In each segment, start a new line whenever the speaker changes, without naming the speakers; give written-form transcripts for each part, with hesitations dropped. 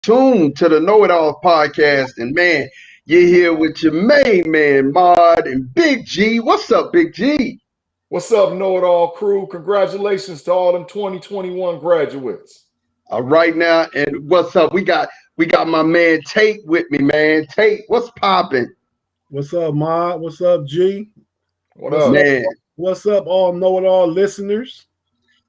tuned to the Know It All podcast. And man, you're here with your main man, Mod and Big G. What's up, Big G?
What's up, Know It All crew? Congratulations to all them 2021 graduates.
All right now, and what's up? We got my man Tate with me, man. Tate, what's popping?
What's up, Mod? What's up, G?
What up,
man?
What's up, all Know It All listeners?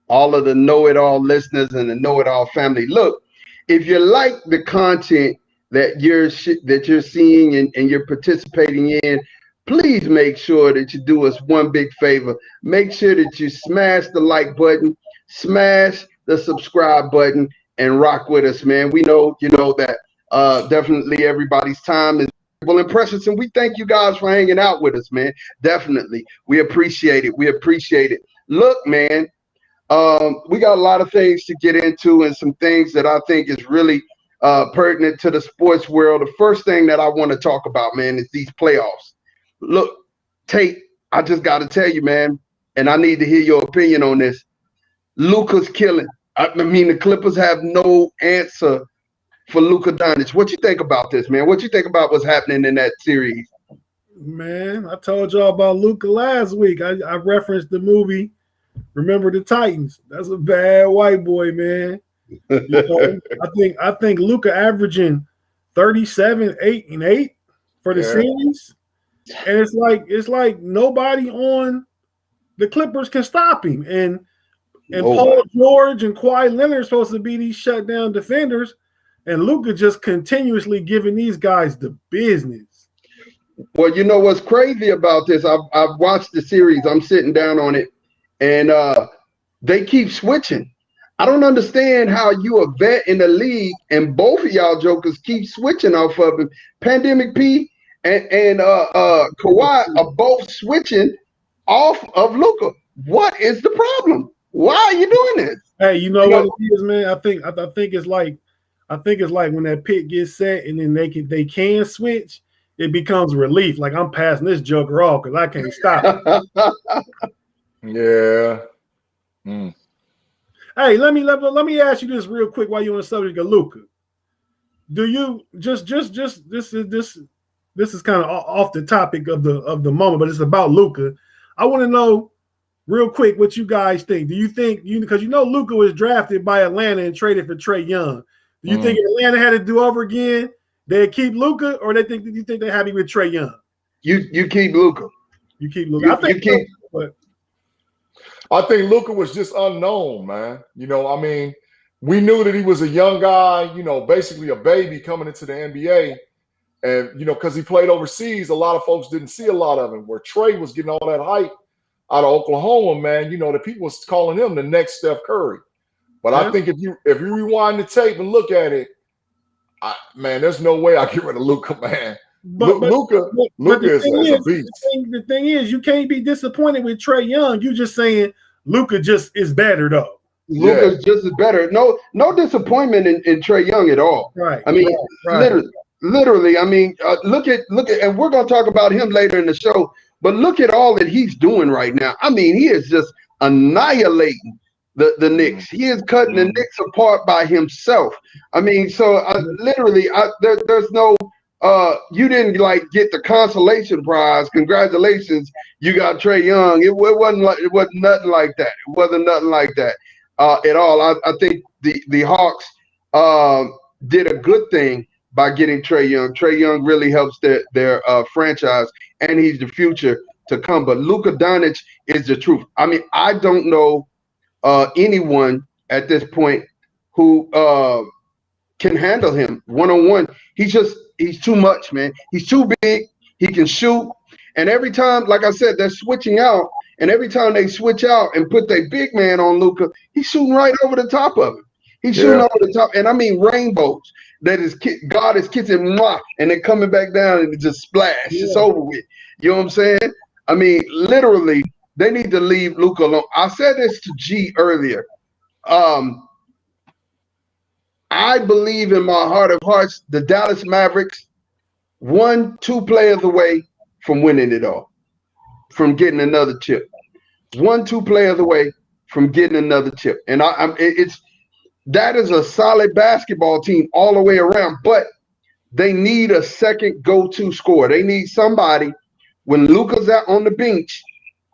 All of the Know It All listeners and the Know It All family. Look, if you like the content that you're seeing and you're participating in, please make sure that you do us one big favor. Make sure that you smash the like button, smash the subscribe button, and rock with us, man. We know, that definitely everybody's time is valuable and precious, and we thank you guys for hanging out with us, man. Definitely. We appreciate it. We appreciate it. Look, man, we got a lot of things to get into and some things that I think is really pertinent to the sports world. The first thing that I want to talk about, man, is these playoffs. Look, Tate, I just got to tell you, man, and I need to hear your opinion on this. Luka's killing. I mean, the Clippers have no answer for Luka Doncic. What you think about this, man? What you think about what's happening in that series?
Man, I told y'all about Luka last week. I referenced the movie Remember the Titans. That's a bad white boy, man. I think Luka averaging 37, 8, and 8 for the series. And it's like nobody on the Clippers can stop him. And Paul George and Kawhi Leonard are supposed to be these shutdown defenders, and Luka just continuously giving these guys the business.
Well, you know what's crazy about this? I've watched the series. I'm sitting down on it, and they keep switching. I don't understand how you a vet in the league and both of y'all jokers keep switching off of him. Pandemic P and Kawhi are both switching off of Luka. What is the problem? Why are you doing this?
Hey, you know what it is, man? I think it's like when that pick gets set and then they can switch, it becomes relief. Like, I'm passing this joker off because I can't stop.
Yeah.
Hey, let me ask you this real quick while you're on the subject of Luka. Do you just this is kind of off the topic of the moment, but it's about Luka. I want to know real quick what you guys think. Do you think because Luka was drafted by Atlanta and traded for Trae Young? Do you think if Atlanta had to do over again, they'd keep Luka, or do you think they're happy with Trae Young?
You keep Luka.
You keep Luka.
I think Luka was just unknown, man. I mean, we knew that he was a young guy, basically a baby coming into the NBA. And, because he played overseas, a lot of folks didn't see a lot of him. Where Trae was getting all that hype out of Oklahoma, man, the people was calling him the next Steph Curry. But I think if you rewind the tape and look at it, man, there's no way I get rid of Luka, man. Luka is a beast.
The thing is, you can't be disappointed with Trae Young. You just saying Luka just is better, though.
Luka's just as better. No disappointment in Trae Young at all.
Right.
I mean, literally. I mean, look at, and we're gonna talk about him later in the show. But look at all that he's doing right now. I mean, he is just annihilating the Knicks. He is cutting the Knicks apart by himself. I mean, so there's no. You didn't get the consolation prize. Congratulations, you got Trae Young. It wasn't nothing like that. It wasn't nothing like that at all. I think the Hawks did a good thing by getting Trae Young. Trae Young really helps their franchise, and he's the future to come. But Luka Doncic is the truth. I mean, I don't know anyone at this point who can handle him one-on-one. He's too much, man. He's too big. He can shoot. And every time, like I said, they're switching out. And every time they switch out and put their big man on Luka, he's shooting right over the top of him. He's shooting over the top. And I mean rainbows. God is kissing, and they're coming back down and it just splash. Yeah. It's over with. You know what I'm saying? I mean, literally, they need to leave Luka alone. I said this to G earlier. I believe in my heart of hearts, the Dallas Mavericks, 1-2 players away from winning it all, from getting another chip. 1-2 players away from getting another chip. And that is a solid basketball team all the way around. But they need a second go-to scorer. They need somebody when Luka's out on the bench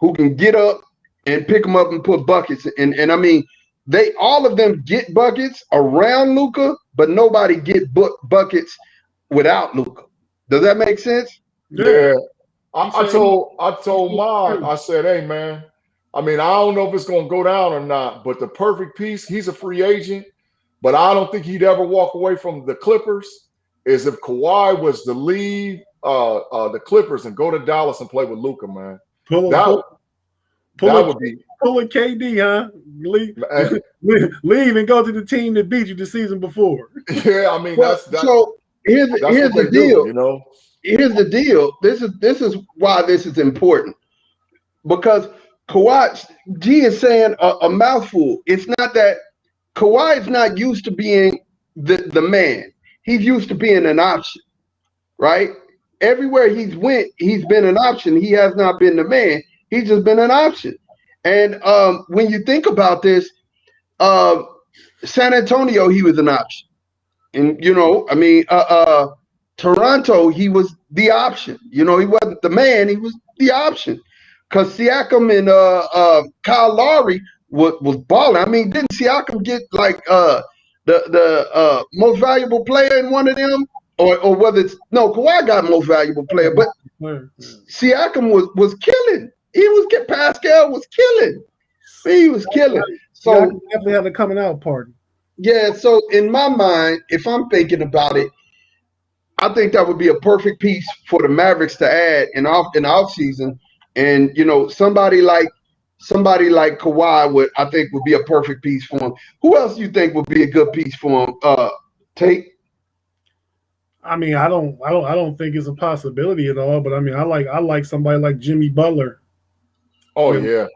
who can get up and pick them up and put buckets. And I mean, they all of them get buckets around Luka, but nobody get buckets without Luka. Does that make sense?
Yeah. I told Mog, I said, hey man, I mean, I don't know if it's gonna go down or not, but the perfect piece, he's a free agent, but I don't think he'd ever walk away from the Clippers. Is if Kawhi was to leave the Clippers and go to Dallas and play with Luka, man. That would be
pulling KD, huh? Leave and go to the team that beat you the season before.
Yeah, I mean
so here's the deal.
You know,
here's the deal. This is why this is important, because Kawhi G is saying a mouthful. It's not that Kawhi is not used to being the man. He's used to being an option, right? Everywhere he's went, he's been an option. He has not been the man. He's just been an option. And when you think about this, San Antonio, he was an option. And, you know, I mean, Toronto, he was the option. You know, he wasn't the man. He was the option. Because Siakam and Kyle Lowry was balling. I mean, didn't Siakam get like the most valuable player in one of them? Or whether it's no, Kawhi got most valuable player, but Siakam was killing. Pascal was killing. He was killing. So
definitely had a coming out party.
Yeah. So in my mind, if I'm thinking about it, I think that would be a perfect piece for the Mavericks to add in off season. And you know, somebody like Kawhi would be a perfect piece for him. Who else do you think would be a good piece for him? Tate?
I mean, I don't think it's a possibility at all. But I mean, I like somebody like Jimmy Butler.
Oh yeah.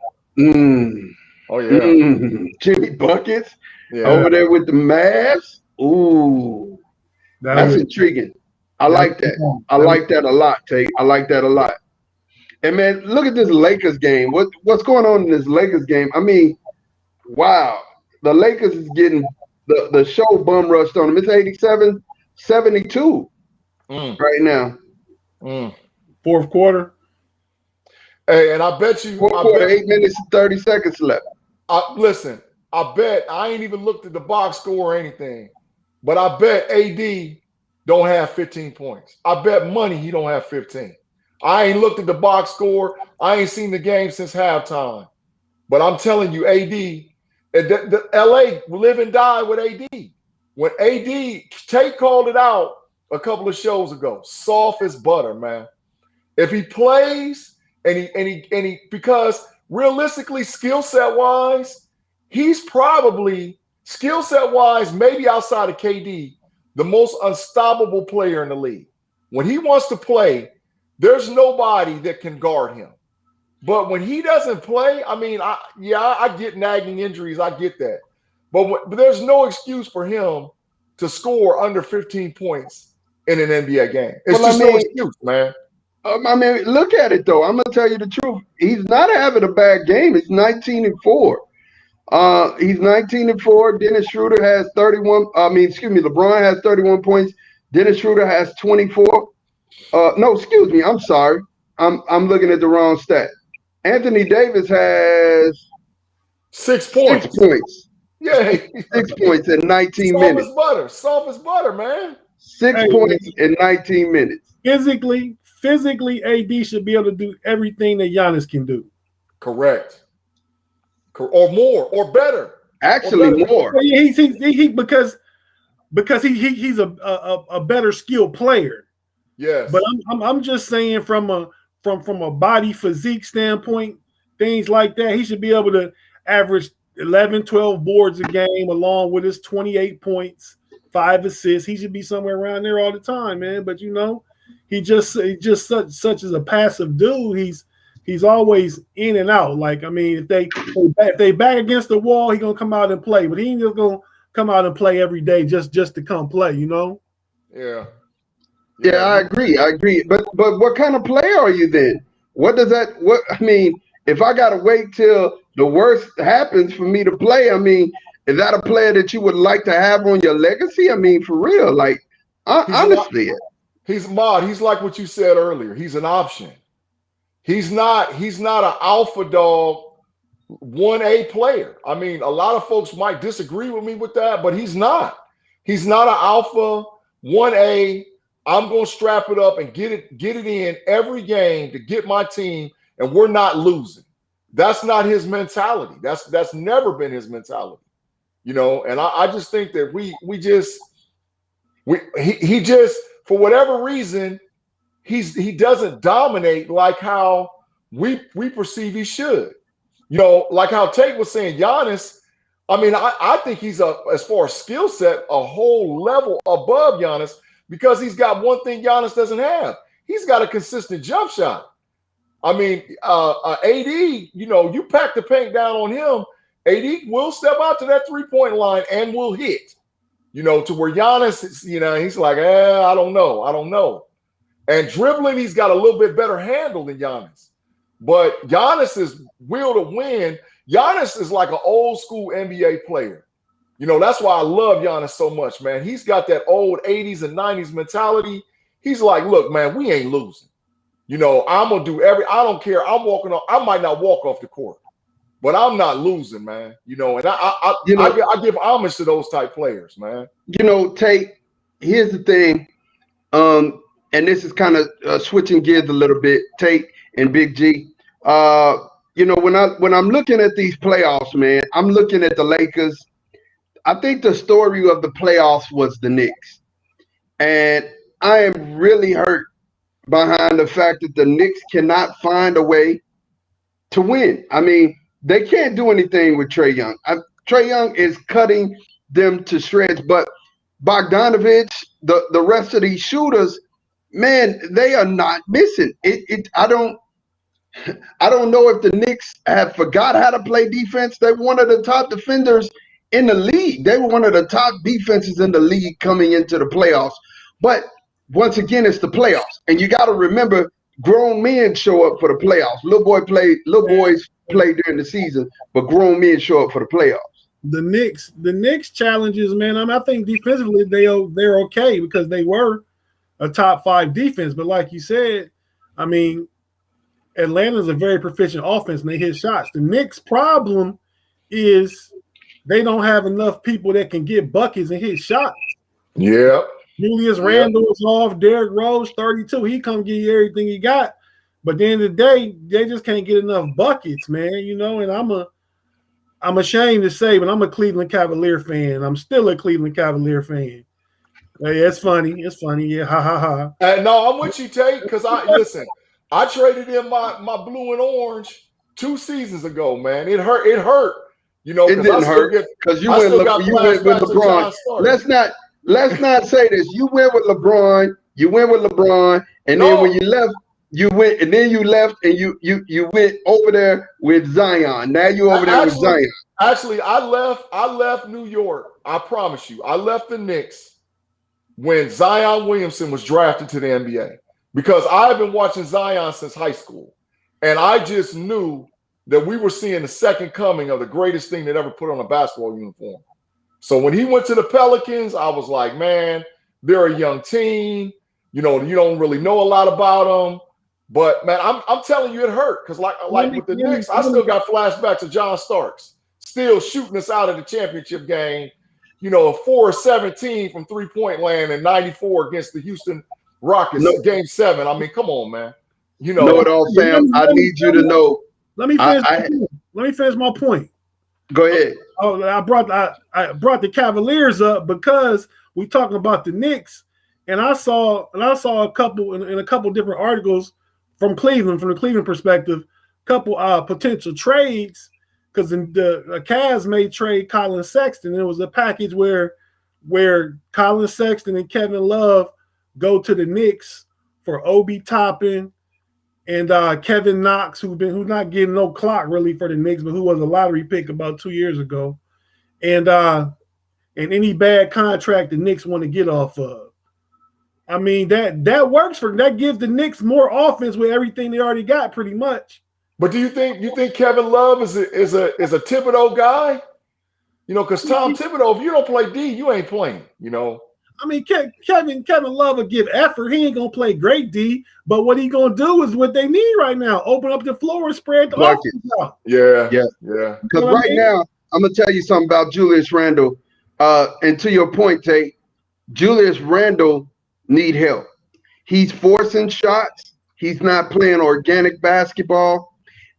Oh yeah.
Jimmy Buckets over there with the Mavs. Ooh, that's intriguing. I like that. I like that a lot, Tate. I like that a lot. And man, look at this Lakers game. What's going on in this Lakers game? I mean, wow. The Lakers is getting the show bum rushed on them. It's 87-72 right now.
Fourth quarter.
Hey, and I bet you
fourth quarter, 8 minutes and 30 seconds left.
Listen, I bet I ain't even looked at the box score or anything, but I bet AD don't have 15 points. I bet money he don't have 15. I ain't looked at the box score. I ain't seen the game since halftime. But I'm telling you, AD, the LA live and die with AD. When AD, Tate called it out a couple of shows ago, soft as butter, man. If he plays and he because realistically, skill set wise, he's probably skill set wise, maybe outside of KD, the most unstoppable player in the league. When he wants to play, there's nobody that can guard him. But when he doesn't play, I mean, I get nagging injuries. I get that. But there's no excuse for him to score under 15 points in an NBA game. It's no excuse, man.
I mean, look at it, though. I'm going to tell you the truth. He's not having a bad game. He's 19-4. He's 19-4. Dennis Schroeder has 31. LeBron has 31 points. Dennis Schroeder has 24. No, excuse me. I'm sorry. I'm looking at the wrong stat. Anthony Davis has
6 points.
6 points.
Yeah.
6 points in 19 minutes.
Soft as butter, man.
6 points in 19 minutes.
Physically, AD should be able to do everything that Giannis can do.
Correct. Or more, or better.
Actually, more.
Because he's a better skilled player.
Yes.
But I'm just saying from a body physique standpoint, things like that, he should be able to average 11, 12 boards a game along with his 28 points, 5 assists. He should be somewhere around there all the time, man. But you know, he just such as a passive dude. He's always in and out. Like, I mean, if they back against the wall, he's gonna come out and play. But he ain't just gonna come out and play every day just to come play, you know?
Yeah.
Yeah, I agree. But what kind of player are you then? I mean, if I gotta wait till the worst happens for me to play, I mean, Is that a player that you would like to have on your legacy? I mean, for real, like honestly,
he's like what you said earlier. He's an option. He's not an alpha dog 1A player. I mean, a lot of folks might disagree with me with that, but he's not. He's not an alpha 1A. I'm going to strap it up and get it in every game to get my team, and we're not losing. That's not his mentality. That's never been his mentality. You know, and I just think that he just for whatever reason he doesn't dominate like how we perceive he should. You know, like how Tate was saying, Giannis. I mean, I think he's as far as skill set a whole level above Giannis because he's got one thing Giannis doesn't have. He's got a consistent jump shot. I mean, AD, you know, you pack the paint down on him. AD will step out to that three-point line and will hit, you know, to where Giannis, you know, he's like, I don't know. And dribbling, he's got a little bit better handle than Giannis. But Giannis's will to win, Giannis is like an old school NBA player. You know, that's why I love Giannis so much, man. He's got that old 80s and 90s mentality. He's like, look, man, we ain't losing. You know, I'm going to do I don't care. I might not walk off the court. But I'm not losing, man. You know, and I give homage to those type players, man.
You know, Tate, here's the thing, and this is kind of switching gears a little bit, Tate and Big G. You know, when I'm looking at these playoffs, man, I'm looking at the Lakers. I think the story of the playoffs was the Knicks. And I am really hurt behind the fact that the Knicks cannot find a way to win. I mean, they can't do anything with Trae Young. Trae Young is cutting them to shreds, but Bogdanovich, the rest of these shooters, man, they are not missing. I don't know if the Knicks have forgot how to play defense. They're one of the top defenders in the league. They were one of the top defenses in the league coming into the playoffs. But once again, it's the playoffs, and you got to remember, grown men show up for the playoffs. Little boys play during the season, but grown men show up for the playoffs.
The Knicks challenges, man. I think defensively they're okay because they were a top 5 defense. But like you said, I mean, Atlanta's a very proficient offense and they hit shots. The Knicks' problem is they don't have enough people that can get buckets and hit shots.
Yeah.
Julius Randle is off. Derrick Rose, 32. He come get you everything he got. But at the end of the day, they just can't get enough buckets, man. You know, and I'm ashamed to say, but I'm a Cleveland Cavalier fan. I'm still a Cleveland Cavalier fan. Hey, it's funny. It's funny. Yeah, ha ha ha.
No, I'm with you, Tate, because I traded in my blue and orange 2 seasons ago, man. It hurt. You know,
it didn't hurt because you went with LeBron. Let's not say this. You went with LeBron. And then when you left, you went and then you left and you went over there with Zion. Now you over there with Zion.
Actually, I left New York. I promise you. I left the Knicks when Zion Williamson was drafted to the NBA because I've been watching Zion since high school. And I just knew that we were seeing the second coming of the greatest thing that ever put on a basketball uniform. So when he went to the Pelicans, I was like, man, they're a young team. You know, you don't really know a lot about them. But, man, I'm telling you it hurt because like with the Knicks, I still got flashbacks to John Starks still shooting us out of the championship game, you know, 4-17 from three-point land in 94 against the Houston Rockets, Game 7. I mean, come on, man. You know
it all, Sam. I need you to know.
Let me finish my point.
Go ahead.
Oh, I brought the Cavaliers up because we talking about the Knicks, and I saw a couple in a couple different articles from Cleveland, from the Cleveland perspective, couple potential trades because the Cavs may trade Colin Sexton. It was a package where Colin Sexton and Kevin Love go to the Knicks for Obi Toppin and Kevin Knox, who's not getting no clock really for the Knicks, but who was a lottery pick about 2 years ago, and any bad contract the Knicks want to get off of. I mean that works that gives the Knicks more offense with everything they already got, pretty much.
But do you think Kevin Love is a Thibodeau guy? You know, because Tom Thibodeau, if you don't play D, you ain't playing. You know.
I mean, Kevin Love will give effort. He ain't gonna play great D, but what he gonna do is what they need right now: open up the floor and spread the offense out.
Yeah.
Because right now, I'm gonna tell you something about Julius Randle. And to your point, Tate, Julius Randle need help. He's forcing shots. He's not playing organic basketball.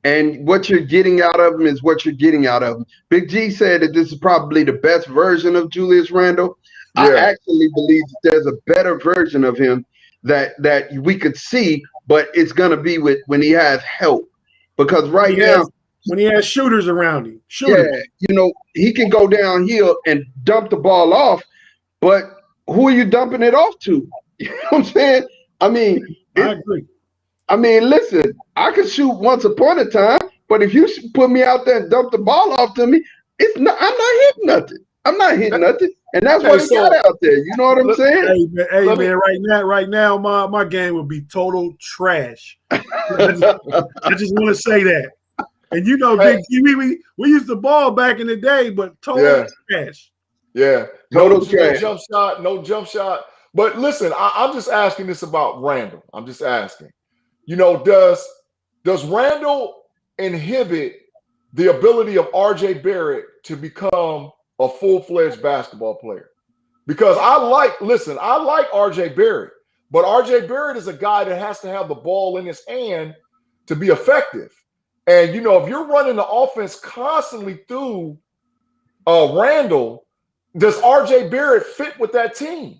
And what you're getting out of him is what you're getting out of him. Big G said that this is probably the best version of Julius Randle. Yeah. I actually believe that there's a better version of him that we could see, but it's gonna be when he has help. Because right now,
when he has shooters around him,
he can go downhill and dump the ball off, but who are you dumping it off to? You know what I'm saying? I mean,
I agree.
I mean, listen, I could shoot once upon a time, but if you put me out there and dump the ball off to me, I'm not hitting nothing. I'm not hitting nothing. And that's what he got out there. You know what I'm saying?
Hey, man, right now, my game would be total trash. I just want to say that. And you know, Big G, we used the ball back in the day, but total trash.
Yeah. No jump shot. But listen, I'm just asking this about Randle. I'm just asking. You know, does Randle inhibit the ability of RJ Barrett to become a full-fledged basketball player? Because I like RJ Barrett, but RJ Barrett is a guy that has to have the ball in his hand to be effective. And, you know, if you're running the offense constantly through Randle, does RJ Barrett fit with that team?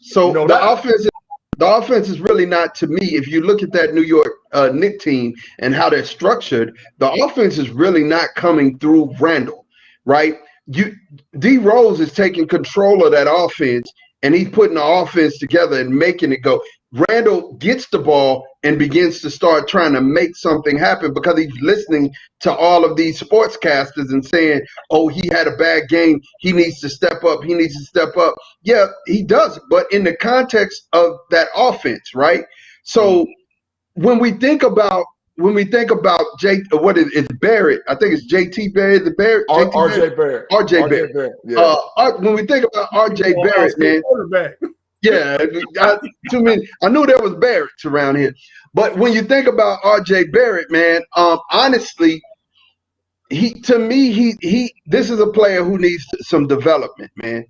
So you know, the offense is really not, to me, if you look at that New York Knicks team and how they're structured, the offense is really not coming through Randle, right? D Rose is taking control of that offense, and he's putting the offense together and making it go. Randle gets the ball and begins to start trying to make something happen because he's listening to all of these sportscasters and saying, oh, he had a bad game. He needs to step up. He needs to step up. Yeah, he does. But in the context of that offense, right? So when we think about Barrett, I think it's JT Barrett, the Barrett,
RJ Barrett.
RJ Barrett. Yeah. When we think about RJ Barrett, man.
Quarterback.
Yeah, I knew there was Barretts around here. But when you think about RJ Barrett, man, honestly, this is a player who needs some development, man.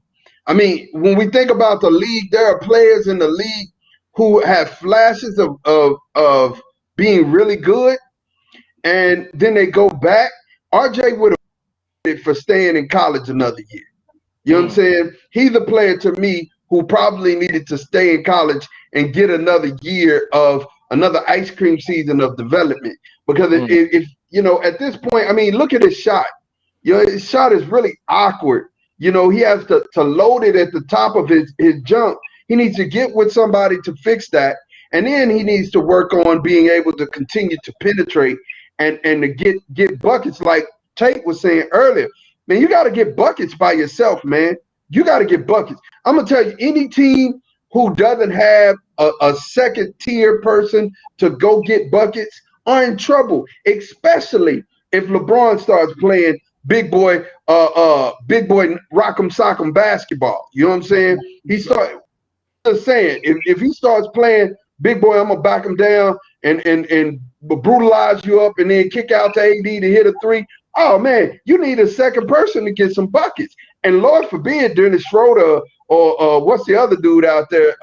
I mean, when we think about the league, there are players in the league who have flashes of being really good, and then they go back. RJ would have waited for staying in college another year. You know what I'm saying? He's a player to me who probably needed to stay in college and get another year of another ice cream season of development. Because if you know, at this point, I mean, look at his shot. You know, his shot is really awkward. You know, he has to load it at the top of his jump. He needs to get with somebody to fix that. And then he needs to work on being able to continue to penetrate and to get buckets like Tate was saying earlier. Man, you got to get buckets by yourself, man. You got to get buckets. I'm going to tell you, any team who doesn't have a second-tier person to go get buckets are in trouble, especially if LeBron starts playing big boy rock'em sock'em basketball. You know what I'm saying? If he starts playing big boy, I'm going to back him down and brutalize you up and then kick out to AD to hit a three. Oh, man, you need a second person to get some buckets. And Lord forbid, Dennis Schroeder or what's the other dude out there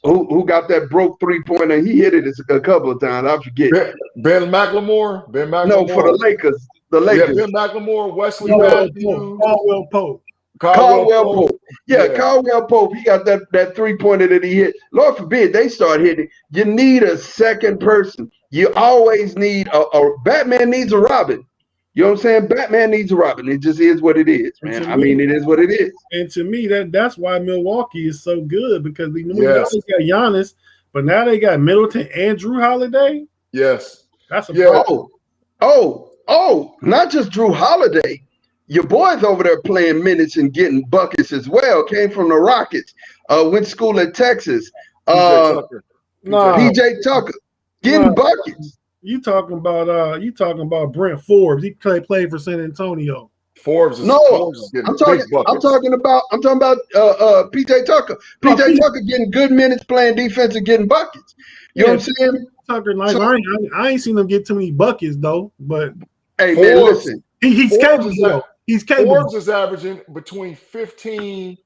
who got that broke three-pointer? He hit it a couple of times. I forget.
Ben McLemore?
No, for the Lakers. The Lakers.
Yeah, Ben McLemore, Wesley Matthews.
Caldwell Pope.
Caldwell Pope. Yeah, Caldwell Pope. He got that three-pointer that he hit. Lord forbid they start hitting. You need a second person. You always need a Batman needs a Robin. You know what I'm saying? Batman needs a Robin. It just is what it is, man. I mean, it is what it is.
And to me, that's why Milwaukee is so good, because they always got Giannis, but now they got Middleton and Drew Holiday.
Yes.
That's a problem.
Oh, not just Drew Holiday. Your boys over there playing minutes and getting buckets as well. Came from the Rockets. Went to school at Texas. PJ Tucker. Getting buckets.
You talking about Brent Forbes? He played for San Antonio.
Forbes is getting
I'm talking about PJ Tucker. PJ Tucker getting good minutes playing defense and getting buckets. You know what I'm saying?
Tucker, like, so, I ain't seen him get too many buckets though. But
hey, man, listen,
he's capable. He's capable.
Forbes is averaging between 15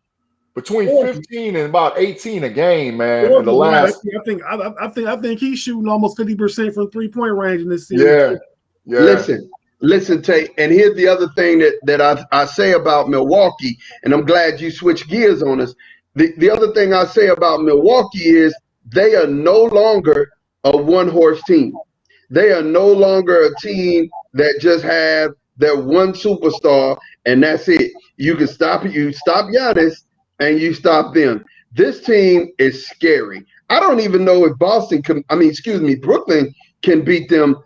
and about 18 a game, man. In the last,
I think he's shooting almost 50% from 3-point range in this series.
Yeah. Listen, Tate, and here's the other thing that I say about Milwaukee, and I'm glad you switched gears on us. The other thing I say about Milwaukee is they are no longer a one-horse team. They are no longer a team that just have that one superstar and that's it. You stop Giannis and you stop them. This team is scary. I don't even know if Brooklyn can beat them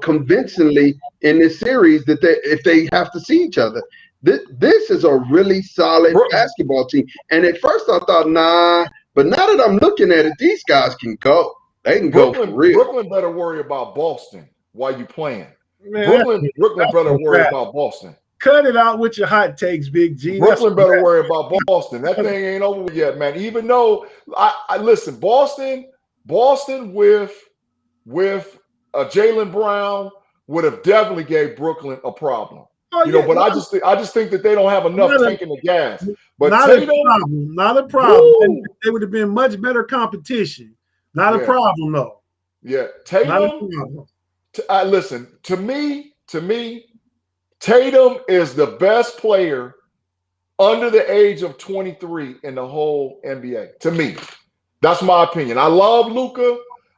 convincingly in this series if they have to see each other. This is a really solid basketball team. And at first I thought, nah, but now that I'm looking at it, these guys can go. They can go for real.
Brooklyn better worry about Boston while you playing. Man, Brooklyn better worry about Boston.
Cut it out with your hot takes, Big G.
Brooklyn better worry about Boston. That thing ain't over yet, man. Even though I listen, Boston with Jaylen Brown would have definitely gave Brooklyn a problem. But I just think that they don't have enough tank in the gas. But
not a problem. They would have been much better competition. Not a problem though.
Yeah, Tatum. Listen, to me, Tatum is the best player under the age of 23 in the whole NBA. To me, that's my opinion. I love Luka.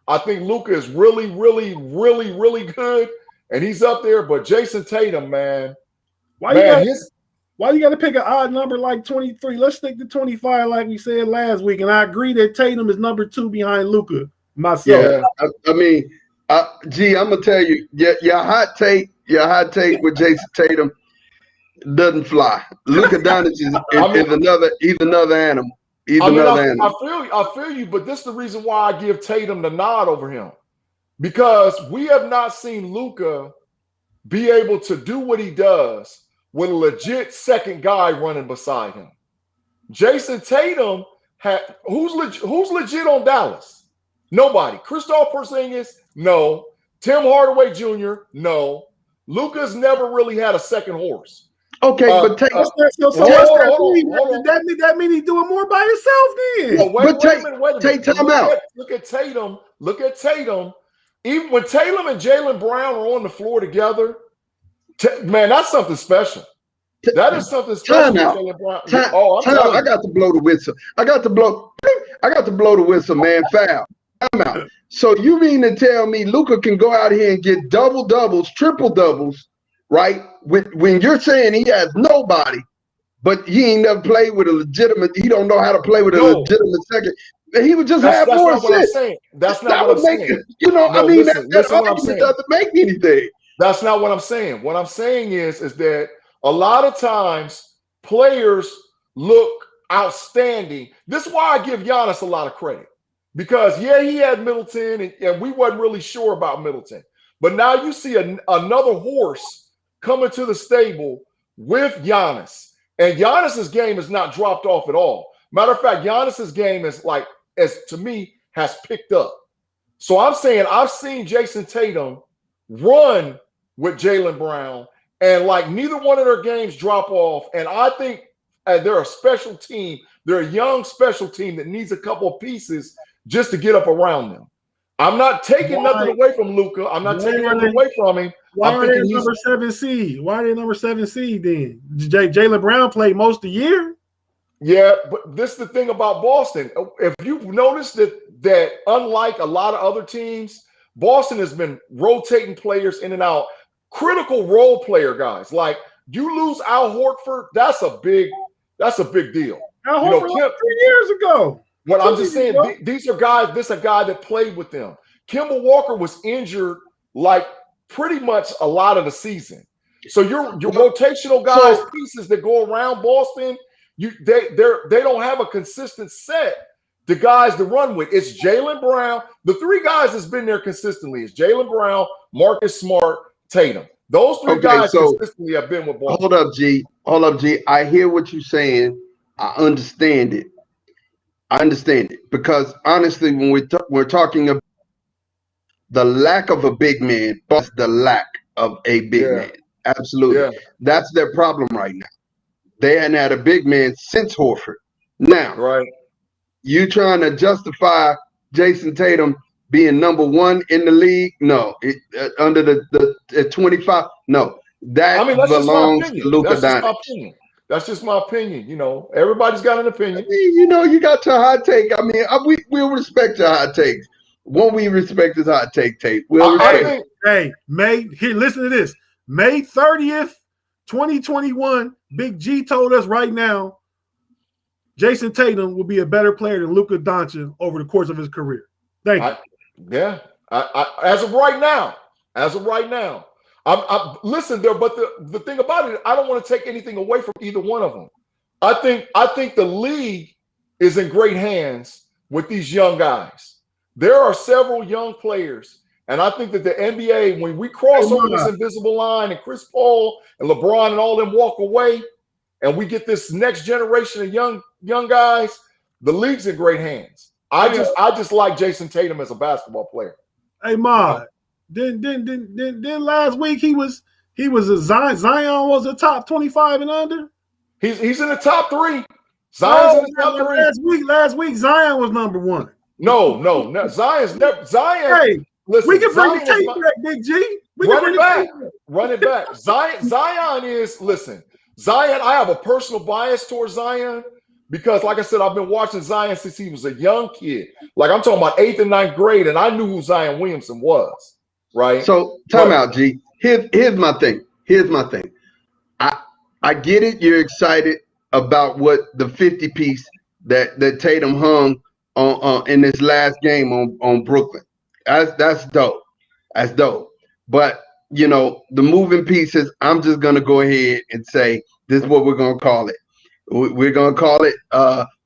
I think Luka is really, really, really, really good, and he's up there. But Jason Tatum, man,
why you got to pick an odd number like 23? Let's stick to 25, like we said last week. And I agree that Tatum is number 2 behind Luka. Myself,
I'm gonna tell you, your hot take with Jason Tatum doesn't fly. Luka Doncic is another animal.
I feel you, but this is the reason why I give Tatum the nod over him, because we have not seen Luka be able to do what he does with a legit second guy running beside him. Jason Tatum who's legit on Dallas? Nobody. Kristaps Porzingis? No. Tim Hardaway Jr.? No. Luka's never really had a second horse.
Okay, but Tate,
that mean he's doing more by himself then.
Wait a minute.
Time out.
Look at Tatum. Even when Tatum and Jaylen Brown are on the floor together, man, that's something special. That is something special.
Jaylen Brown. I got to blow the whistle. I got to blow the whistle, man. Foul. I'm out. So you mean to tell me Luka can go out here and get double-doubles, triple-doubles, right? When you're saying he has nobody, but he ain't never played with a legitimate, he don't know how to play with a legitimate second. He would just have more assists.
That's not what I'm saying.
That argument doesn't make anything.
That's not what I'm saying. What I'm saying is that a lot of times players look outstanding. This is why I give Giannis a lot of credit. Because, he had Middleton, and we wasn't really sure about Middleton. But now you see another horse coming to the stable with Giannis. And Giannis's game is not dropped off at all. Matter of fact, Giannis's game is to me, has picked up. So I'm saying I've seen Jason Tatum run with Jaylen Brown, and neither one of their games drop off. And I think they're a special team. They're a young special team that needs a couple of pieces just to get up around them. I'm not taking nothing away from Luka. I'm not taking nothing away from him.
Why are they number 7 seed? Why are they number 7 seed then? Jaylen Brown played most of the year.
Yeah, but this is the thing about Boston. If you've noticed that unlike a lot of other teams, Boston has been rotating players in and out. Critical role player guys. Like you lose Al Horford, that's a big deal.
Al Horford 3 years ago.
What I'm just saying, these are guys. This is a guy that played with them. Kemba Walker was injured pretty much a lot of the season. So your rotational guys, pieces that go around Boston, they don't have a consistent set. The guys to run with. It's Jaylen Brown. The 3 guys that's been there consistently is Jaylen Brown, Marcus Smart, Tatum. Those three
Okay,
guys
so
consistently have been with Boston.
hold up, G. Hold up, G. I hear what you're saying. I understand it. Because honestly, when we're talking about the lack of a big man, but the lack of a big
Yeah.
man. Absolutely.
Yeah.
That's their problem right now. They hadn't had a big man since Horford. Now,
Right.
you trying to justify Jason Tatum being number one in the league? No. Under the 25? No. That
I mean, that's just my
belongs to
opinion.
Luka
That's just
Doncic.
my opinion. That's just my opinion. You know, everybody's got an opinion.
You know, you got your hot take. I mean, we'll respect your hot takes. Won't we respect his hot take tape? We'll respect it.
Hey, listen to this. May 30th, 2021, Big G told us right now, Jason Tatum will be a better player than Luka Doncic over the course of his career. Thank you.
As of right now, listen there. But the thing about it, I don't want to take anything away from either one of them. I think the league is in great hands with these young guys. There are several young players, and I think that the NBA, when we cross over this invisible line and Chris Paul and LeBron and all them walk away, and we get this next generation of young guys, the league's in great hands. I just like Jason Tatum as a basketball player.
Hey, Ma, then last week he was a Zion was a top 25 and under.
He's in the top 3. Zion's in the top 3.
Last week Zion was number 1.
No. Zion's never. Zion.
Hey, listen, we can bring the tape back, Big G.
Run it back. Zion is, listen, Zion, I have a personal bias towards Zion because, like I said, I've been watching Zion since he was a young kid. Like, I'm talking about 8th and 9th grade, and I knew who Zion Williamson was, right?
So, time out, G. Here's my thing. I get it. You're excited about what the 50 piece that Tatum hung on in this last game on Brooklyn. That's dope. That's dope. But you know, the moving pieces, I'm just gonna go ahead and say this is what we're gonna call it. We're gonna call it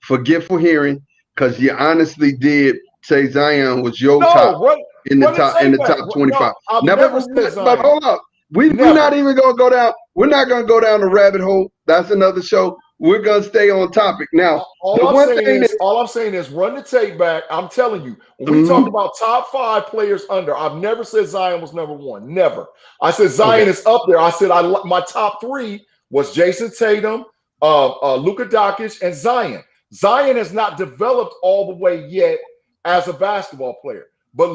forgetful hearing, because you honestly did say Zion was your top in the top 25.
Never said Zion.
But hold up. We're not even gonna go down. We're not gonna go down the rabbit hole. That's another show. We're gonna stay on topic. Now,
all I'm saying is run the tape back. I'm telling you, when we talk about top 5 players under, I've never said Zion was number 1. Never. I said Zion is up there. I said my top 3 was Jason Tatum, Luka Doncic, and Zion. Zion has not developed all the way yet as a basketball player, but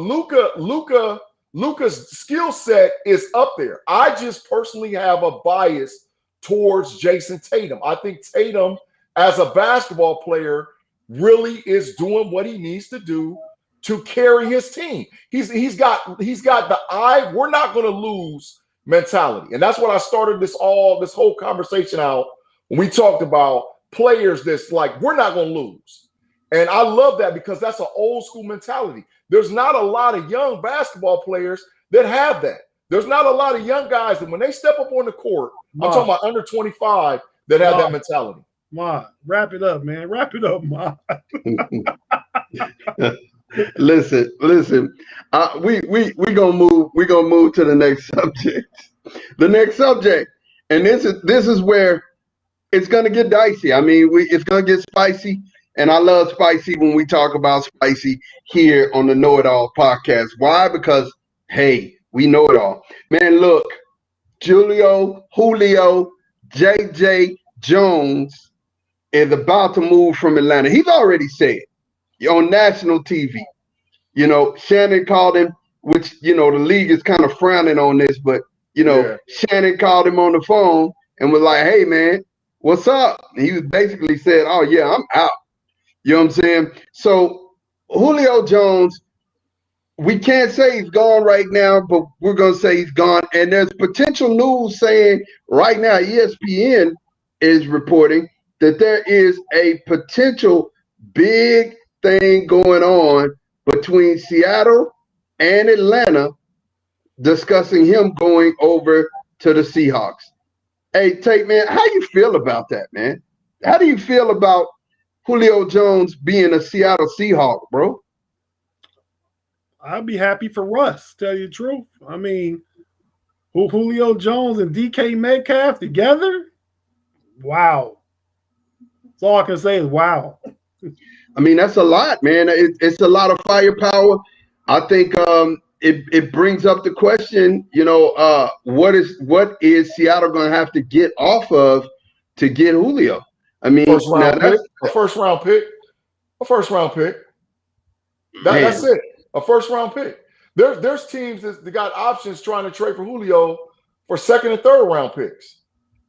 Luka's skill set is up there. I just personally have a bias towards Jason Tatum. I think Tatum, as a basketball player, really is doing what he needs to do to carry his team. He's got the we're not going to lose mentality. And that's what I started this whole conversation out when we talked about players that's like, we're not going to lose. And I love that because that's an old school mentality. There's not a lot of young basketball players that have that. There's not a lot of young guys that when they step up on the court, I'm talking about under 25, that have that mentality.
Ma, wrap it up, man. Wrap it up, Ma.
Listen. We gonna move to the next subject. The next subject, and this is where it's gonna get dicey. I mean, it's gonna get spicy, and I love spicy when we talk about spicy here on the KnoItAllZ podcast. Why? Because hey, we know it all. Man, look, Julio, JJ Jones is about to move from Atlanta. He's already said on national TV. You know, Shannon called him, which, you know, the league is kind of frowning on this, but, you know, Shannon called him on the phone and was like, hey, man, what's up? And he basically said, oh, yeah, I'm out. You know what I'm saying? So Julio Jones, we can't say he's gone right now, but we're going to say he's gone. And there's potential news saying right now, ESPN is reporting that there is a potential big thing going on between Seattle and Atlanta discussing him going over to the Seahawks. Hey, Tate, man, how you feel about that, man? How do you feel about Julio Jones being a Seattle Seahawk, bro?
I'd be happy for Russ, tell you the truth. I mean, Julio Jones and DK Metcalf together? Wow. That's all I can say is wow.
I mean, that's a lot, man. It's a lot of firepower. I think it brings up the question, what is Seattle going to have to get off of to get Julio? I mean,
a first round pick. That's it. A first round pick. There's teams that got options trying to trade for Julio for second and third round picks,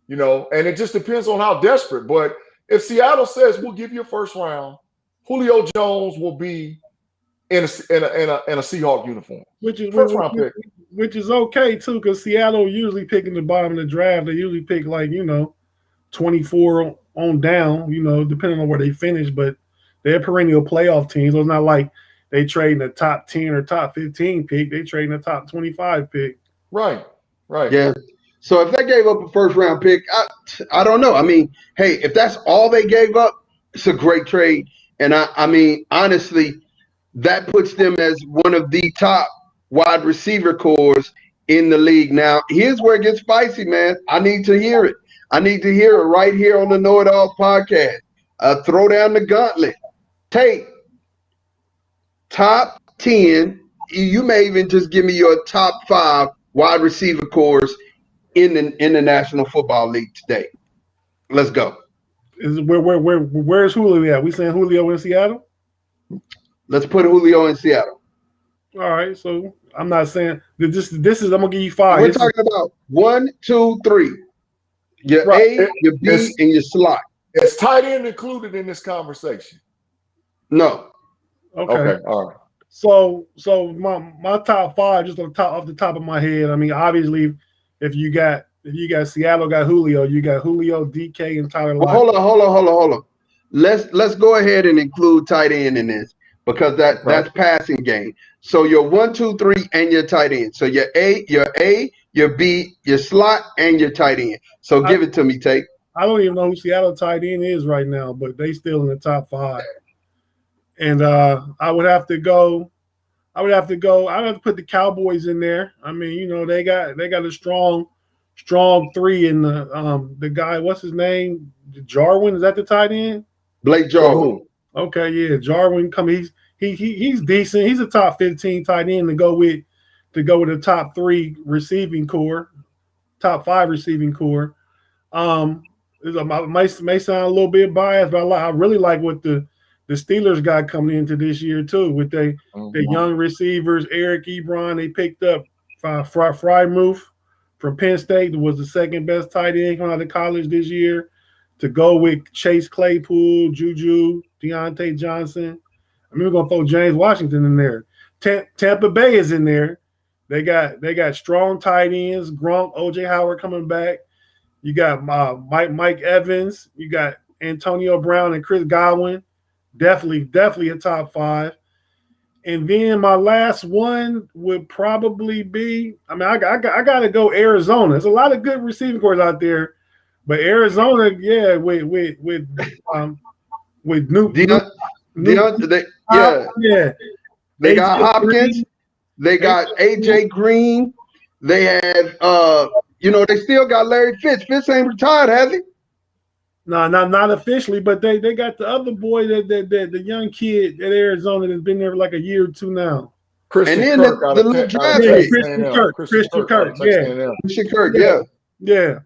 and it just depends on how desperate. But if Seattle says we'll give you a first round, Julio Jones will be in a Seahawk uniform,
which is
first round pick,
which is okay too, because Seattle usually pick in the bottom of the draft. They usually pick 24 on down, depending on where they finish. But they're perennial playoff teams, so it's not like they trade in the top 10 or top 15 pick. They trade in the top 25 pick.
Right.
Yeah. So if they gave up a first round pick, I don't know. I mean, hey, if that's all they gave up, it's a great trade. And I mean, honestly, that puts them as one of the top wide receiver cores in the league. Now, here's where it gets spicy, man. I need to hear it. I need to hear it right here on the KnoItAllZ podcast. Throw down the gauntlet. Take top 10. You may even just give me your top 5 wide receiver cores in the National Football League today. Let's go.
Where's Julio at? We saying Julio in Seattle?
Let's put Julio in Seattle.
All right. So I'm not saying this is. I'm gonna give you 5.
We're talking about 1, 2, 3. Your right. A, your B, and your slot.
Is tight end included in this conversation?
No.
Okay.
All right.
So my top 5, just off the top of my head. I mean, obviously, if you got Seattle got Julio, you got Julio, DK, and Tyler Lockett.
Hold on. Let's go ahead and include tight end in this because that's passing game. So your 1, 2, 3, and your tight end. So your A, your B, your slot, and your tight end. So give it to me, Tate.
I don't even know who Seattle tight end is right now, but they still in the top 5. And I would have to put the Cowboys in there. I mean, they got a strong 3 in the guy. What's his name? Jarwin, is that the tight end?
Blake Jarwin.
Okay, yeah, Jarwin. He's decent. He's a top 15 tight end to go with the top 3 receiving core, top 5 receiving core. It may sound a little bit biased, but I really like what the Steelers got coming into this year too with their young receivers. Eric Ebron, they picked up Frymuth from Penn State, was the second best tight end coming out of college this year, to go with Chase Claypool, Juju, Deontay Johnson. I mean, we're gonna throw James Washington in there. Tampa Bay is in there. They got strong tight ends. Gronk, OJ Howard coming back. You got Mike Evans. You got Antonio Brown and Chris Godwin. Definitely a top 5. And then my last one would probably be, I mean, I got to go Arizona. There's a lot of good receiving corps out there, but Arizona, yeah, with New
they got Hopkins, they got AJ Green, they had they still got Larry Fitz. Fitz ain't retired, has he?
No, not officially, but they got the other boy that the young kid at Arizona that's been there for like a year or 2 now.
Christian Kirk,
Christian Kirk, yeah.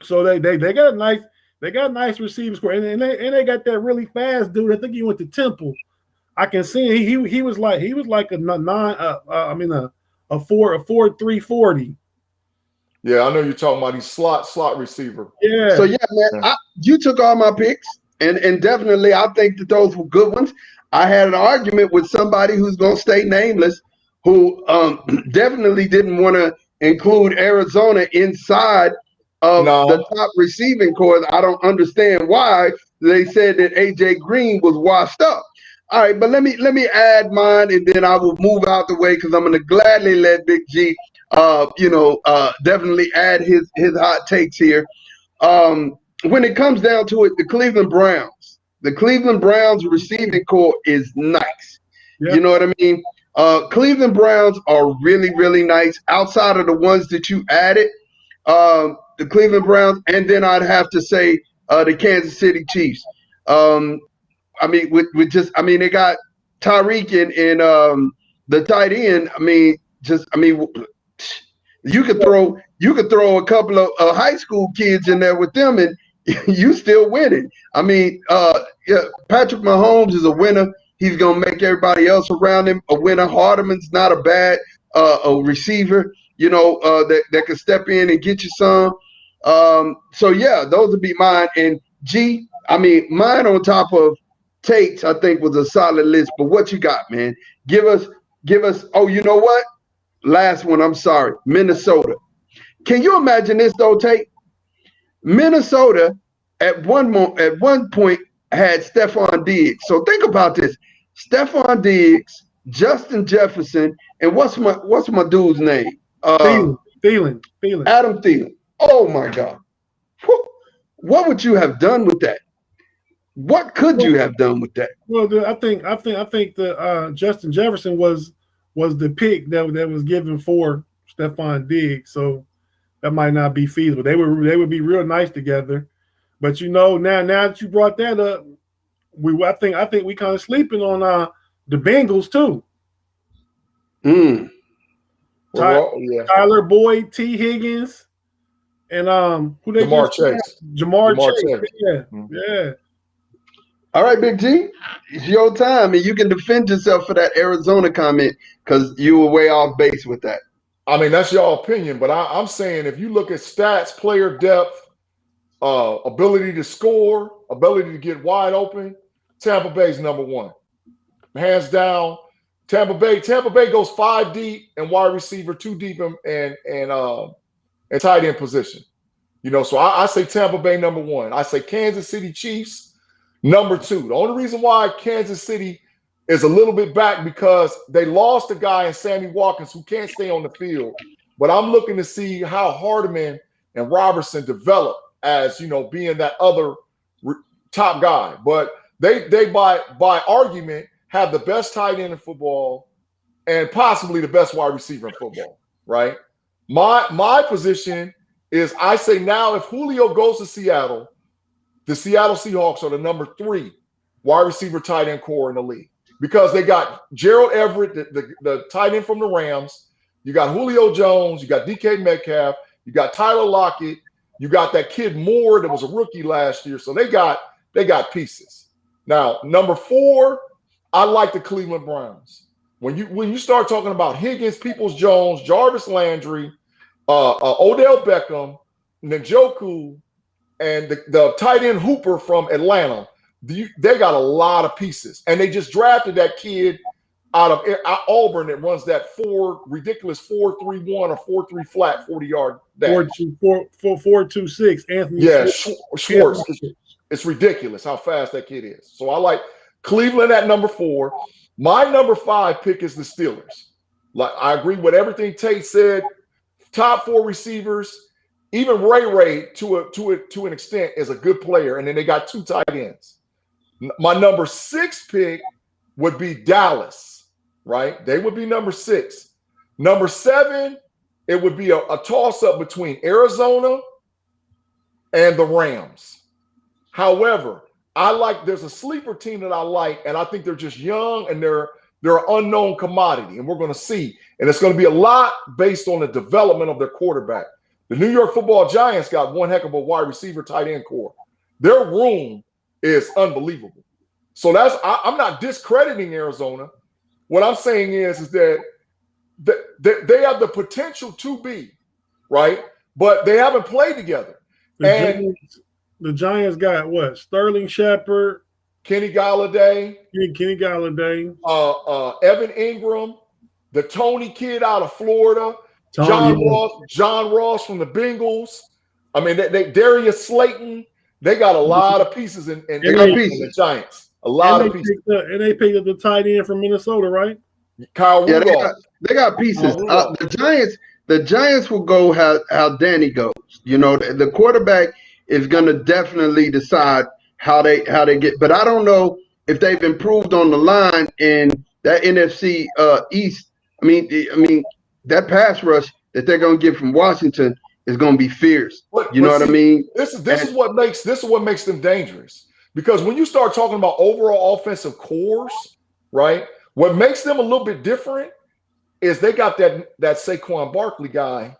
So they got a nice receiving score, and they got that really fast dude. I think he went to Temple. I can see he was like a 4.340.
Yeah, I know you're talking about these slot receiver.
Yeah.
So yeah, man, you took all my picks, and definitely I think that those were good ones. I had an argument with somebody who's gonna stay nameless, who definitely didn't want to include Arizona inside of the top receiving corps. I don't understand why they said that AJ Green was washed up. All right, but let me add mine, and then I will move out the way because I'm gonna gladly let Big G definitely add his hot takes here. When it comes down to it, the Cleveland Browns receiving core is nice. Yep. You know what I mean? Cleveland Browns are really, really nice outside of the ones that you added. The Cleveland Browns, and then I'd have to say the Kansas City Chiefs. I mean, they got Tyreek and the tight end. You could throw a couple of high school kids in there with them, and you still winning. Patrick Mahomes is a winner. He's gonna make everybody else around him a winner. Hardeman's not a bad a receiver, that can step in and get you some. So yeah, those would be mine. And mine on top of Tate's, I think, was a solid list. But what you got, man? Give us. Oh, you know what? Last one. I'm sorry, Minnesota. Can you imagine this though, Tate? Minnesota at one point had Stephon Diggs. So think about this: Stephon Diggs, Justin Jefferson, and what's my dude's name?
Thielen.
Adam Thielen. Oh my God! What would you have done with that? What could you have done with that?
Well, I think the Justin Jefferson was the pick that was given for Stephon Diggs. So that might not be feasible. They would be real nice together. But now that you brought that up, I think we kind of sleeping on the Bengals too. Tyler Boyd, T. Higgins, and who they
Jamar Chase.
Jamar Chase. Yeah.
All right, Big G, it's your time, and you can defend yourself for that Arizona comment because you were way off base with that.
I mean, that's your opinion, but I'm saying if you look at stats, player depth, ability to score, ability to get wide open, Tampa Bay's number one. Hands down, Tampa Bay goes 5 deep and wide receiver 2 deep and tight end position. So I say Tampa Bay number one. I say Kansas City Chiefs number 2. The only reason why Kansas City is a little bit back because they lost a guy in Sammy Watkins who can't stay on the field. But I'm looking to see how Hardeman and Robertson develop as, being that other top guy. But they by argument have the best tight end in football and possibly the best wide receiver in football, right? My position is I say now if Julio goes to Seattle, the Seattle Seahawks are the number 3 wide receiver tight end core in the league because they got Gerald Everett, the tight end from the Rams. You got Julio Jones. You got DK Metcalf. You got Tyler Lockett. You got that kid Moore that was a rookie last year. So they got pieces. Now, number 4, I like the Cleveland Browns. When you start talking about Higgins, Peoples-Jones, Jarvis Landry, Odell Beckham, Njoku, and the tight end Hooper from Atlanta, they got a lot of pieces. And they just drafted that kid out of Auburn that runs that ridiculous 4.31 or 4.3 flat 40-yard dash.
4.26. Anthony.
Yeah, Schwartz. It's ridiculous how fast that kid is. So I like Cleveland at number 4. My number 5 pick is the Steelers. Like I agree with everything Tate said. Top 4 receivers. Even Ray to an extent is a good player, and then they got 2 tight ends. My number 6 pick would be Dallas, right? They would be number 6. Number 7, it would be a toss-up between Arizona and the Rams. However, there's a sleeper team that I like, and I think they're just young and they're an unknown commodity, and we're going to see. And it's going to be a lot based on the development of their quarterback. The New York Football Giants got one heck of a wide receiver tight end core. Their room is unbelievable. So I'm not discrediting Arizona. What I'm saying is that they have the potential to be, right? But they haven't played together.
The Giants got what? Sterling Shepard,
Kenny Galladay, Evan Ingram, the Tony kid out of Florida, John Ross from the Bengals. I mean, Darius Slayton. They got a lot of pieces in the Giants. A lot of pieces.
And they picked up the tight end from Minnesota, right?
Kyle Rudolph.
They got pieces. The Giants will go how Danny goes. The quarterback is going to definitely decide how they get. But I don't know if they've improved on the line. And that NFC East. I mean, that pass rush that they're gonna get from Washington is gonna be fierce. You know what I mean?
This is what makes them dangerous. Because when you start talking about overall offensive cores, right? What makes them a little bit different is they got that Saquon Barkley guy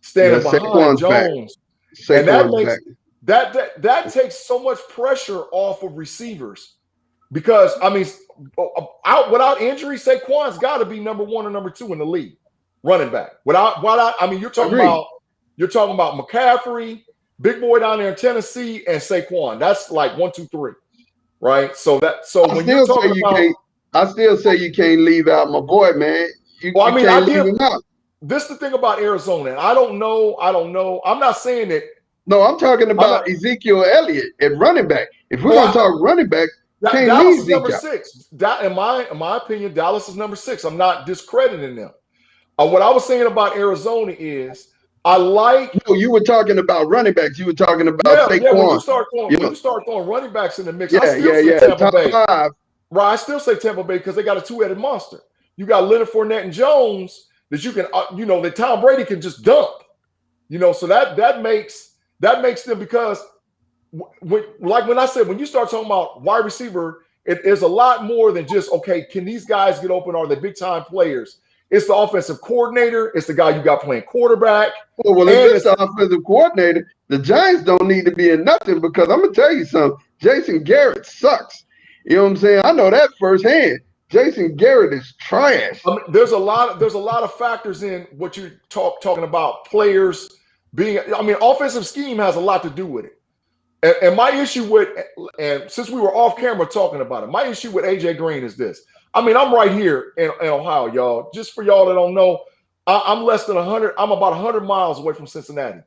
standing behind Jones. And that makes that takes so much pressure off of receivers. Because I mean, without injury, Saquon's got to be number 1 or number 2 in the league, running back. Without I mean, you're talking about McCaffrey, big boy down there in Tennessee, and Saquon. That's like 1, 2, 3, right? So when you're talking about,
I still say you can't leave out my boy, man.
This is the thing about Arizona. And I don't know. I'm not saying that.
No, I'm talking about Ezekiel Elliott at running back. If we're going to talk running back,
Dallas is number 6. In my opinion, Dallas is number 6. I'm not discrediting them. What I was saying about Arizona is I like.
No, you were talking about running backs. You were talking about Saquon.
Yeah, when you start throwing running backs in the mix, I still say Tampa Bay. 5. Right, I still say Tampa Bay because they got a 2-headed monster. You got Leonard Fournette and Jones that you can, that Tom Brady can just dump. So that makes them, because when I said, when you start talking about wide receiver, it is a lot more than just, okay, can these guys get open? Are they big time players? It's the offensive coordinator. It's the guy you got playing quarterback.
Well, if it's the offensive coordinator, the Giants don't need to be in nothing, because I'm gonna tell you something. Jason Garrett sucks. You know what I'm saying? I know that firsthand. Jason Garrett is trash.
I mean, there's a lot of factors in what you're talking about. Players being, offensive scheme has a lot to do with it. And my issue with, and since we were off camera talking about it, my issue with AJ Green is this. I'm right here in Ohio, y'all. Just for y'all that don't know, I'm less than 100. I'm about 100 miles away from Cincinnati.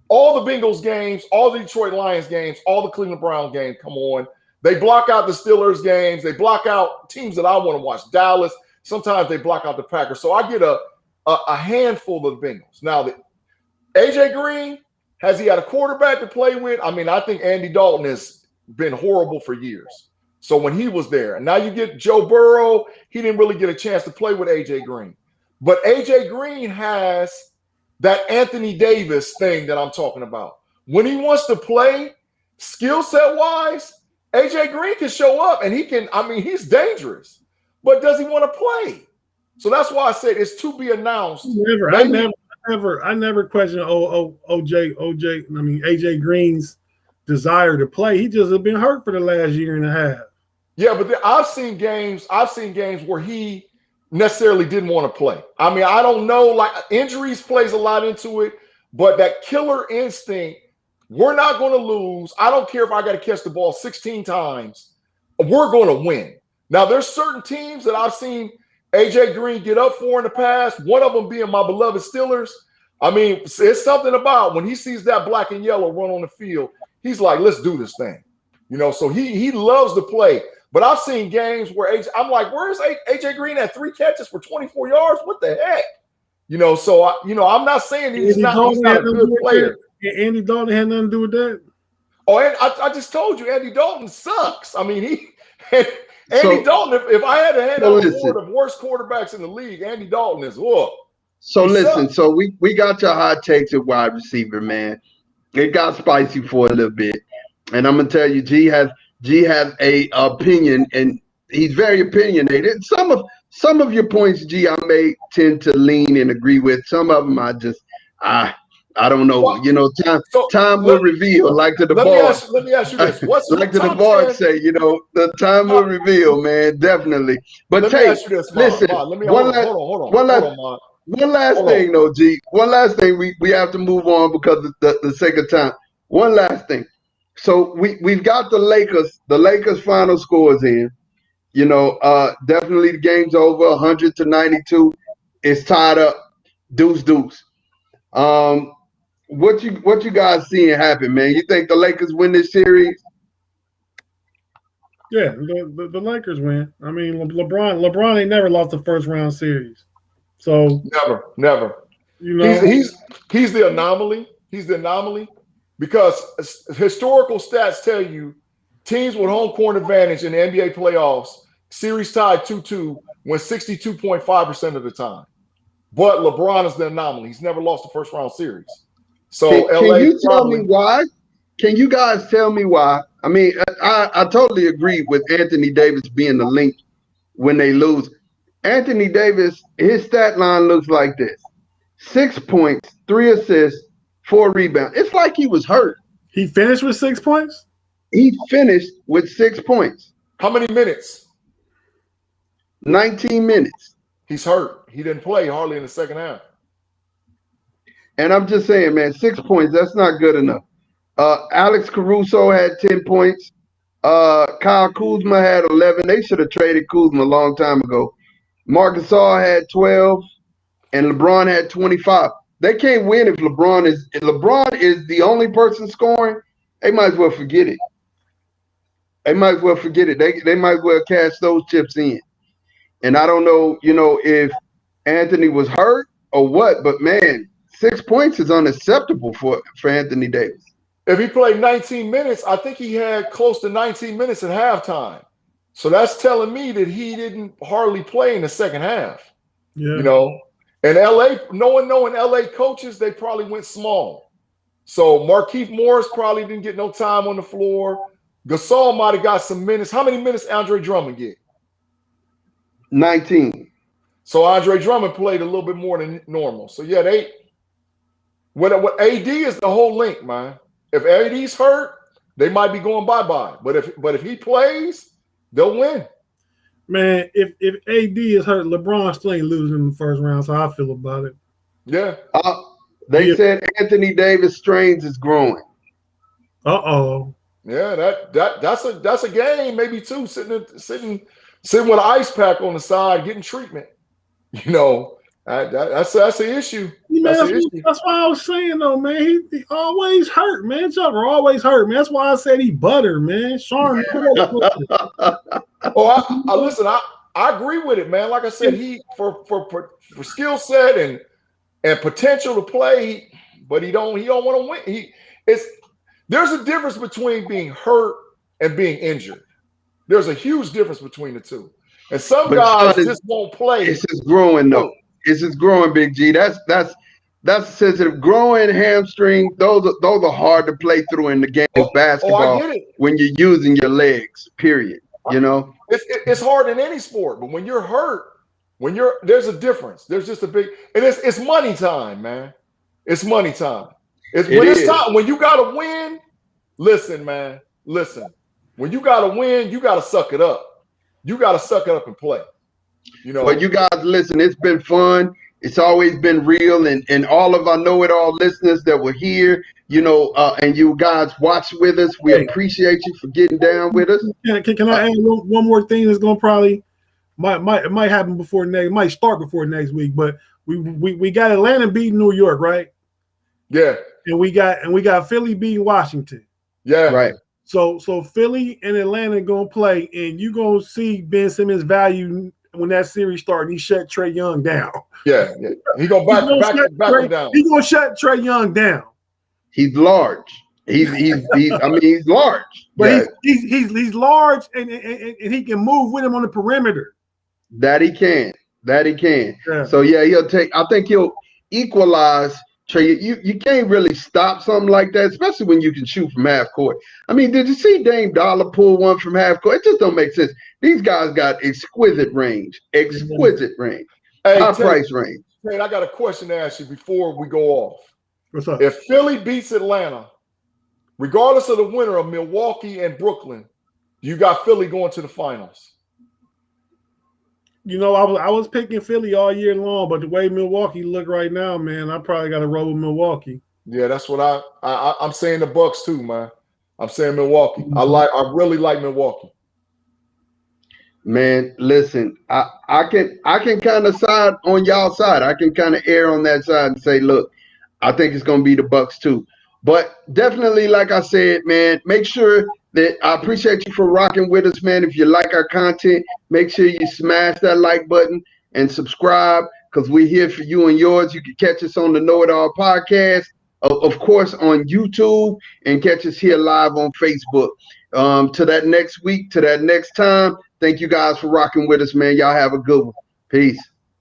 All the Bengals games, all the Detroit Lions games, all the Cleveland Browns games come on. They block out the Steelers games. They block out teams that I want to watch. Dallas. Sometimes they block out the Packers. So I get a handful of the Bengals. Now, AJ Green, has he had a quarterback to play with? I think Andy Dalton has been horrible for years. So when he was there, and now you get Joe Burrow, he didn't really get a chance to play with AJ Green. But AJ Green has that Anthony Davis thing that I'm talking about. When he wants to play, skill set wise, AJ Green can show up and he can, he's dangerous, but does he want to play? So that's why I said it's to be announced.
I never questioned AJ Green's desire to play. He just has been hurt for the last year and a half.
Yeah, but I've seen games where he necessarily didn't want to play. I don't know, like injuries plays a lot into it, but that killer instinct, we're not going to lose. I don't care if I got to catch the ball 16 times. We're going to win. Now, there's certain teams that I've seen AJ Green get up for in the past, one of them being my beloved Steelers. It's something about when he sees that black and yellow run on the field, he's like, let's do this thing. So he loves to play. But I've seen games where I'm like, where's AJ Green at 3 catches for 24 yards? What the heck? So I'm not saying he's not a good player.
Andy Dalton had nothing to do with that.
Oh, and I just told you, Andy Dalton sucks. Andy Dalton, if I had to hand out an award of worst quarterbacks in the league, Andy Dalton is
So listen, so we got your hot takes at wide receiver, man. It got spicy for a little bit. And I'm gonna tell you, G has a opinion, and he's very opinionated. Some of your points, G, I may tend to lean and agree with. Some of them I don't know. Well, time will reveal, like to the boys.
Let me ask you this. What's
like to the boys say, the time will reveal, man, definitely. But
let me ask you this,
listen, one last thing, though, G. One last thing. We have to move on because of the sake of time. One last thing. So we've got the Lakers final scores in. Definitely the game's over, 100-92. It's tied up, deuce. What you guys seeing happen, man? You think the Lakers win this series?
Yeah, the Lakers win. LeBron ain't never lost a first round series. So
never. He's the anomaly. He's the anomaly because historical stats tell you teams with home court advantage in the NBA playoffs, series tied 2-2, went 62.5% of the time. But LeBron is the anomaly. He's never lost a first-round series. So
can you tell me why? Can you guys tell me why? I mean, I totally agree with Anthony Davis being the link when they lose. Anthony Davis, his stat line looks like this: 6 points, 3 assists, 4 rebounds. It's like he was hurt.
He finished with 6 points?
He finished with 6 points.
How many minutes?
19 minutes.
He's hurt. He didn't play hardly in the second half.
And I'm just saying, man, 6 points, that's not good enough. Alex Caruso had 10 points. Kyle Kuzma had 11. They should have traded Kuzma a long time ago. Marc Gasol had 12, and LeBron had 25. They can't win if LeBron is the only person scoring. They might as well forget it. They might as well forget it. They might as well cash those chips in. And I don't know, if Anthony was hurt or what, but man, 6 points is unacceptable for Anthony Davis.
If he played 19 minutes, I think he had close to 19 minutes at halftime. So that's telling me that he didn't hardly play in the second half. Yeah. And LA, knowing LA coaches, they probably went small. So Markieff Morris probably didn't get no time on the floor. Gasol might have got some minutes. How many minutes Andre Drummond get?
19.
So Andre Drummond played a little bit more than normal. So yeah, what AD is the whole link, man. If AD's hurt, they might be going bye-bye. But if he plays, they'll win.
Man, if AD is hurt, LeBron still ain't losing in the first round. So how I feel about it.
Yeah.
They said Anthony Davis strains is growing.
Uh-oh.
Yeah, that's a game, maybe two, sitting with an ice pack on the side, getting treatment. That's an issue.
That's why I was saying though, man. He always hurt, man. Jumper always hurt, man. That's why I said he butter, man. Sean.
Listen. I agree with it, man. Like I said, he for skill set and potential to play, but he don't want to win. There's a difference between being hurt and being injured. There's a huge difference between the two. And some guys just won't play.
It's just growing though. It's just growing, Big G. That's sensitive. Growing hamstring, those are hard to play through in the game of basketball when you're using your legs, period.
It's hard in any sport, but when you're hurt, there's a difference. There's just a big, and it's money time, man. It's money time. It's time when you gotta win. Listen, man. Listen. When you gotta win, you gotta suck it up. You gotta suck it up and play.
But you guys, listen, it's been fun. It's always been real, and all of our KnoItAllZ listeners that were here, and you guys watch with us. We appreciate you for getting down with us.
Can I add one more thing that's gonna probably might happen before next, might start before next week, but we got Atlanta beating New York, right?
Yeah.
And we got Philly beating Washington.
Yeah.
Right.
So Philly and Atlanta gonna play, and you gonna see Ben Simmons' value when that series starts. He shut Trae Young down.
Yeah. He gonna back him down.
He gonna shut Trae Young down.
He's large. He's large.
But he's large and he can move with him on the perimeter.
That he can.
Yeah.
So yeah, I think he'll equalize. Trae, you can't really stop something like that, especially when you can shoot from half court. I mean, did you see Dame Dollar pull one from half court? It just don't make sense. These guys got exquisite range. Hey, high price range.
Tate, I got a question to ask you before we go off.
What's up?
If Philly beats Atlanta, regardless of the winner of Milwaukee and Brooklyn, you got Philly going to the finals.
I was picking Philly all year long, but the way Milwaukee look right now, man, I probably got to roll with Milwaukee.
Yeah, that's what I'm saying. The Bucks too, man. I'm saying Milwaukee. I really like Milwaukee.
Man, listen, I can kind of side on y'all side. I can kind of err on that side and say, look, I think it's gonna be the Bucks too. But definitely, like I said, man, make sure that I appreciate you for rocking with us, man. If you like our content, make sure you smash that like button and subscribe, because we're here for you and yours. You can catch us on the KnoItAllZ podcast, of course, on YouTube, and catch us here live on Facebook. To that next week, to that next time, Thank you guys for rocking with us, man. Y'all have a good one. Peace.